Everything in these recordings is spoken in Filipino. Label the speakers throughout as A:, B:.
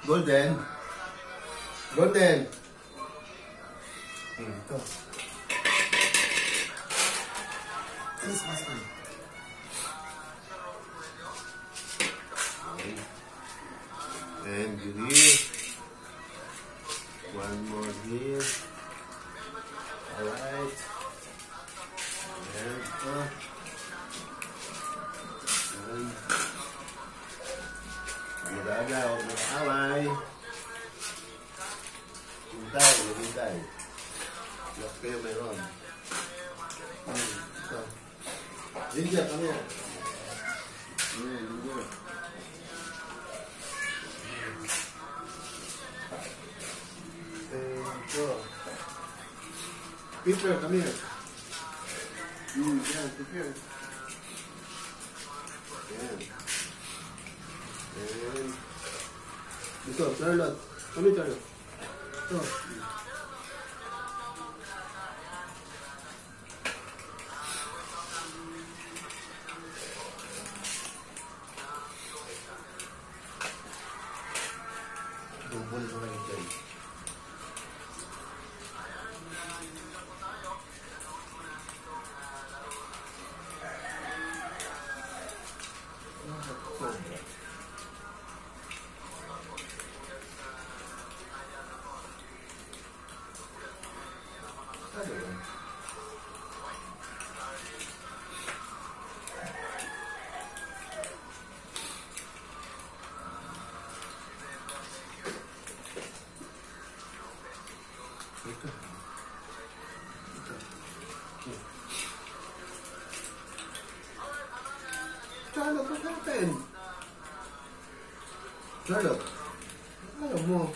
A: Golden. Golden. Ito. Please, mas man. Okay. And here. One more here. Alright. And ito. And mag-aga, huwag mag-away. Hintay. Lock kayo meron. Ito. Ginger, kami yan. Ginger. Ito. Pepper, kami yan. Yan, pepper. Yan. And ito, Charlotte. Kami, Charlotte. Ito. Double ko lang ito. Charlotte, what happened? Charlotte, ayaw mo.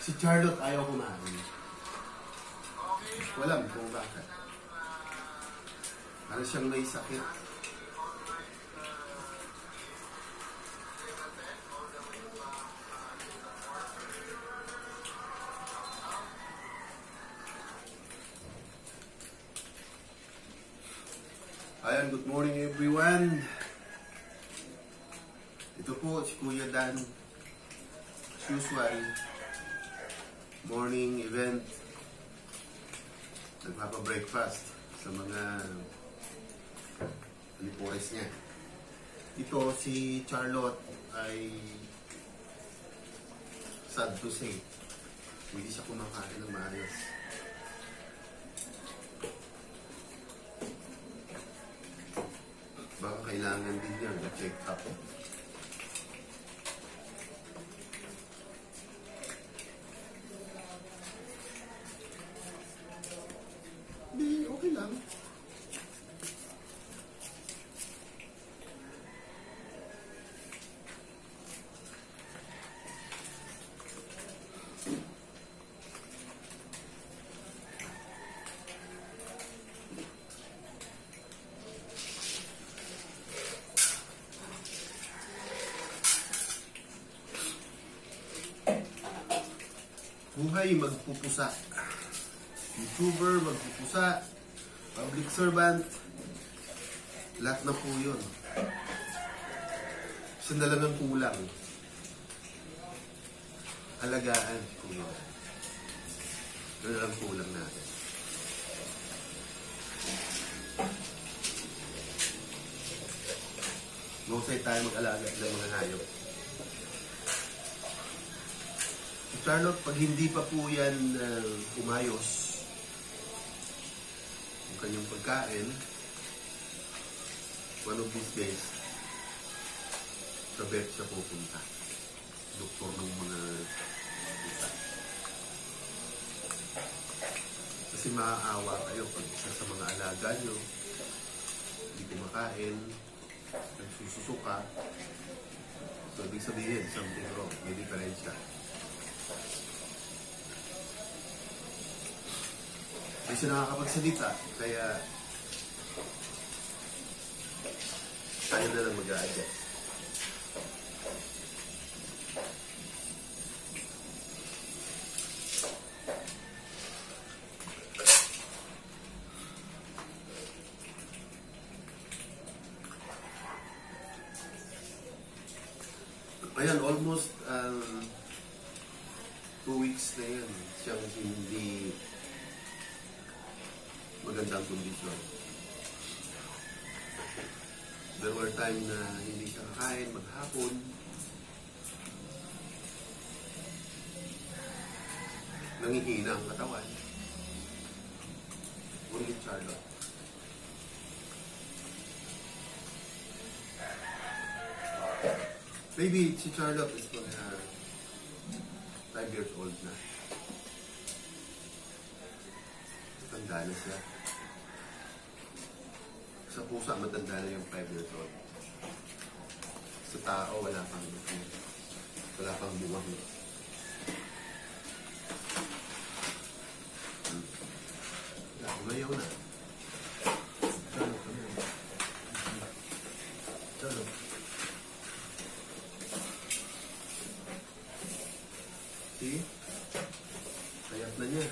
A: Si Charlotte ayaw kumain. Walam kung bakit. Para siyang may sakit. Ayan, good morning everyone. Ito po si Kuya Dan. As usual, morning event, nagpapa-breakfast sa mga alipores niya. Ito si Charlotte ay sad to say, hindi siya kumakain ng maayos. Baka kailangan din niya na-check up. Okay lang. Buhay magpupusa. YouTuber magpupusa. Public servant, lahat na po yun. Siya na lang ang kulang. Alagaan po yun. Yun na lang kulang natin. Mahusay tayo mag-alaga ng mga hayop. Charlotte, pag hindi pa po yan umayos, kanyang pagkain, one of these days, sa vet siya pupunta. Doktor ng mga pusa. Kasi maaawa kayo pag isa sa mga alaga nyo, hindi kumakain, nagsususuka. So, ibig sabihin, something wrong. May diferensya. Hindi siya nakakapagsalita, kaya tayo na lang mag-a-adjust. Ayan, almost 2 weeks na yan siyang hindi magandang kondisyon. There were time na hindi siya kakain maghapon. Nangihina ang katawan. Ngunit Charlotte. Maybe si Charlotte is mga 5 years old na. Matanda na siya. Sa pusa, matanda na yung 5 years old. Sa tao, wala pang buwang. Wala, umayaw na. Charlotte. See? Kayat na niya.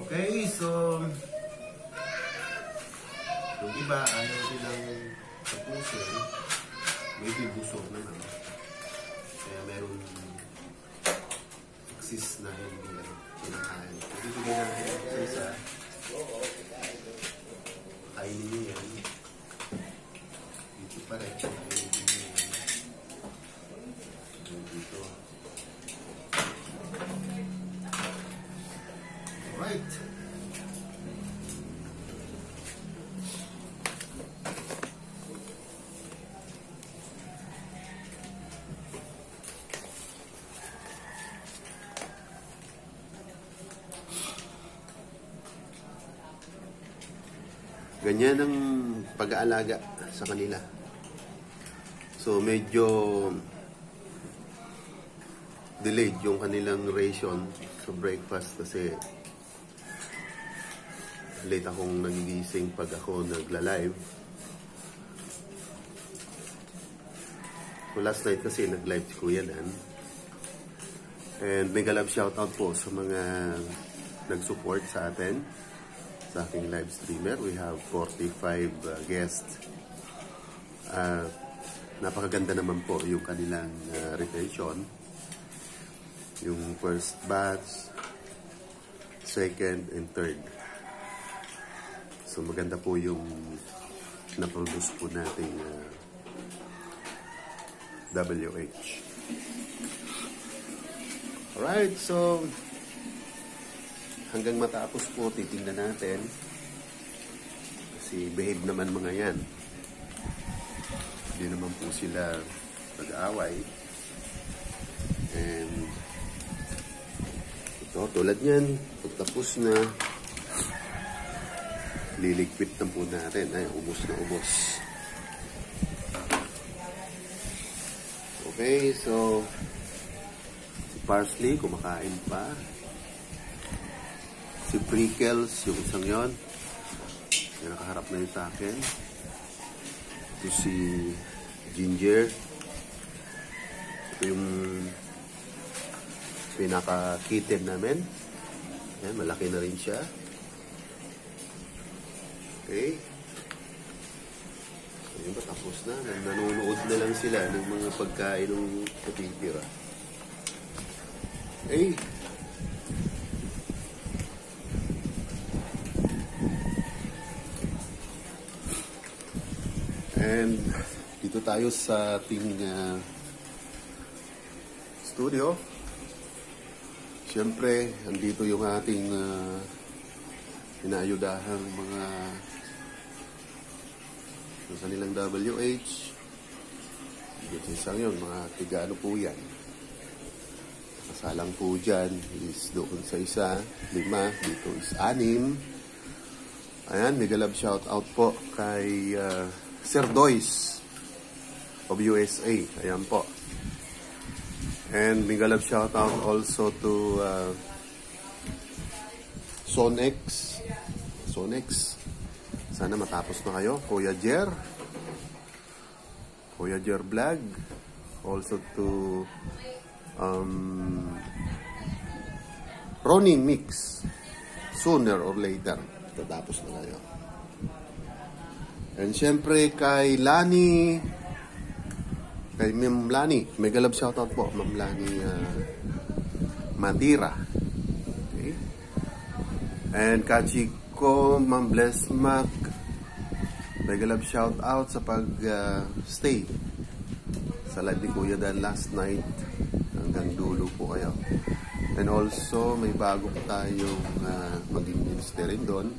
A: Okay, so yung iba ayaw nilang tapusin, maybe busog naman. Kaya meron exist na hindi kinakain. So, bibigyan natin sa isa. Kainin niyo yan. Dito pa rin. Kainin niyo yan. Dito. Alright. Ganyan ang pag-aalaga sa kanila. So medyo delayed yung kanilang ration sa breakfast kasi late akong nagigising pag ako nagla-live. So last night kasi nag-live si Kuya Dan. And mega love shoutout po sa mga nag-support sa atin, sa aking live streamer. We have 45 guests. Napakaganda naman po yung kanilang retention. Yung first batch, second, and third. So maganda po yung na-produce po nating WH. Alright, so hanggang matapos po titingnan natin. Kasi behave naman mga yan. Hindi naman po sila pag-aaway. And ito, tulad yan, pagtapos na, liligpit na po natin. Ay, ubos na ubos. Okay, so si Parsley, kumakain pa. Si Prickles, yung isang yon, yung nakaharap na yun sa akin. Ito si Ginger. Ito yung pinaka-kitten namin. Ayan, malaki na rin siya. Okay. So, yun ba, tapos na. Nanonood na lang sila ng mga pagkain ng natitira. Okay. And dito tayo sa ating studio. Siyempre, andito yung ating inaayudahan mga sa nilang WH. Dito isang yun, mga tigano po yan. Kasalang po dyan is doon sa isa, 5, dito is 6. Ayan, mega love shout out po kay Sir Doyce of USA. Ayan po. And mega love shout out also to Sonex. Sana matapos na kayo. Kuya Jer Vlog. Also to Ronnie Mix. Sooner or later, tatapos na kayo. And syempre kay Lani, kay Ma'am Lani, mega love shoutout po, Ma'am Lani Matira. Okay. And Kachiko, Ma'am Bless Mac, mega love shoutout sa pag-stay sa live ni Kuya Dan last night. Hanggang dulo po kayo. And also, may bago po tayong maging minister rin doon.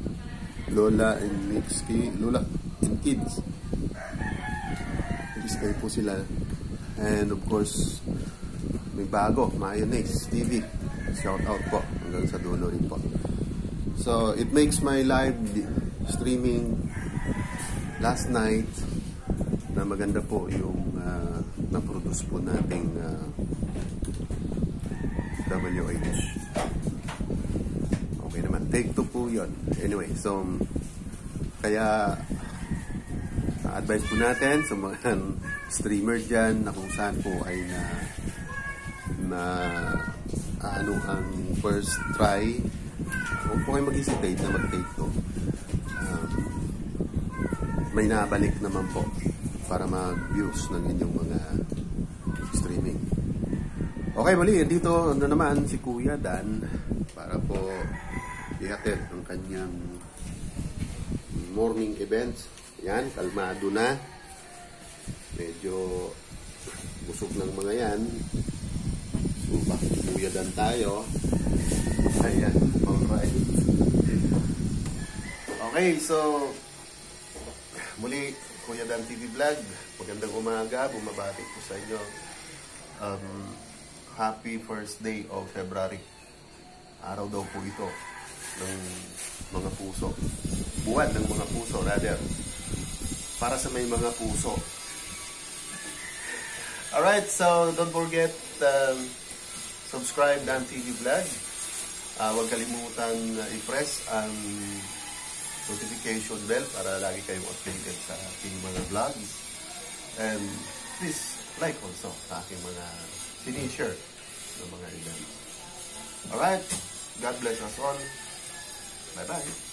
A: Lola and Mitski, Lola and Kids. Nag-stay po sila. And of course, may bago, Mayonnaise TV. Shout out po hanggang sa dulo rin po. So, it makes my live streaming last night na maganda po yung na-produce po nating WH. Okay naman. Take 2 po yun. Anyway, so kaya advice po natin sa mga streamer dyan na kung saan po ay ano ang first try, huwag po kayo mag-hesitate na mag-take 2. May nabalik naman po para mag-views ng inyong mga streaming. Okay, muli, dito na naman si Kuya Dan para po ihatid ang kanyang morning events. Yan, kalmado na. Medyo busog ng mga yan. So, back to Kuya Dan tayo. Ayan, alright. Okay, so muli, Kuya Dan TV Vlog. Magandang umaga, bumabati po sa inyo. Happy first day of February. Araw daw po ito ng mga puso. Buwan ng mga puso, rather. Para sa may mga puso. Alright, so don't forget, subscribe Dan TV Vlog. Huwag kalimutan i-press ang notification bell para lagi kayong updated sa aking mga vlogs. And please like also sa aking mga sinishare ng mga events. Alright, God bless us all. Bye-bye.